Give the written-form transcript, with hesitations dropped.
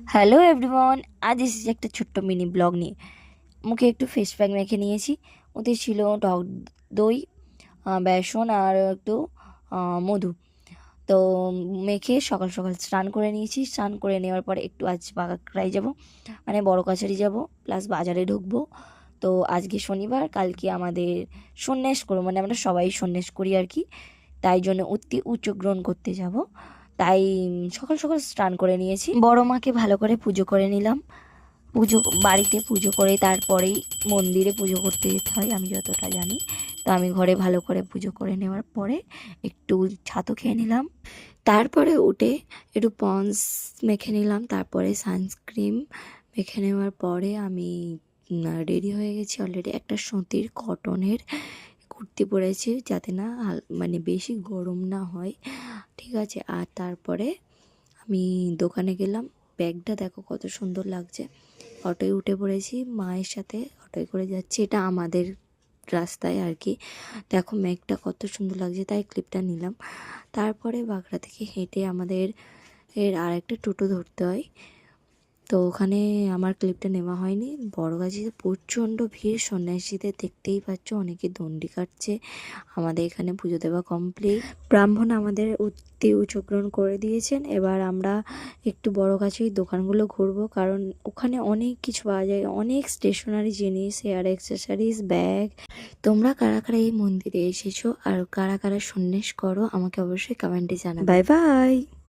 Hello everyone, আজ এসেছি একটা ছোট্ট মিনি ব্লগ নিয়ে। মুখে একটু ফেস প্যাক মেখে নিয়েছি। ওতে ছিল টক দই, বেসন আর একটু মধু। তো মেখে সকাল সকাল স্নান করে নিয়েছি। স্নান করে নেওয়ার পরে একটু আজ বাগাকড়াই যাব, মানে বড় কাছারি যাব, প্লাস বাজারে ঢুকবো। তো আজকে শনিবার, কালকে আমাদের সন্ন্যাস করবো, মানে আমরা সবাই সন্ন্যাস করি আর কি। তাই জন্য অতি উচ্চ গ্রহণ করতে যাব। তাই সকাল সকাল স্নান করে নিয়েছি, বড় মাকে ভালো করে পুজো করে নিলাম। পুজো বাড়িতে পুজো করে তারপরেই মন্দিরে পুজো করতে যেতে হয়, আমি যতটা জানি। তো আমি ঘরে ভালো করে পুজো করে নেওয়ার পরে একটু ছাতু খেয়ে নিলাম। তারপরে উঠে একটু পন্স মেখে নিলাম, তারপরে সানস্ক্রিন মেখে নেওয়ার পরে আমি রেডি হয়ে গেছি অলরেডি। একটা সুতির কটনের কুর্তি পরেছি যাতে না মানে বেশি গরম না হয়, ঠিক আছে। আর তারপরে আমি দোকানে গেলাম। ব্যাগটা দেখো কত সুন্দর লাগছে। অটোয় উঠে পড়েছি, মায়ের সাথে অটোয় করে যাচ্ছি, এটা আমাদের রাস্তায় আর কি। দেখো মেঘটা কত সুন্দর লাগছে, তাই ক্লিপটা নিলাম। তারপরে বাগড়া থেকে হেঁটে আমাদের আর একটা টোটো ধরতে হয়। তো ওখানে আমার ক্লিপটা নেওয়া হয়নি। বড়গাছিতে প্রচণ্ড ভিড়, সন্ন্যাসীদের দেখতেই পাচ্ছ, অনেকে দণ্ডি কাটছে। আমাদের এখানে পুজো দেওয়া কমপ্লিট, ব্রাহ্মণ আমাদের অতি উচ্চগ্রহণ করে দিয়েছেন। এবার আমরা একটু বড়গাছির দোকানগুলো ঘুরবো, কারণ ওখানে অনেক কিছু পাওয়া যায়, অনেক স্টেশনারি জিনিস, হেয়ার অ্যাক্সেসরিজ, ব্যাগ। তোমরা কারা কারা এই মন্দিরে এসেছো আর কারা কারা সন্ন্যাস করো আমাকে অবশ্যই কমেন্টে জানাবে। Bye bye.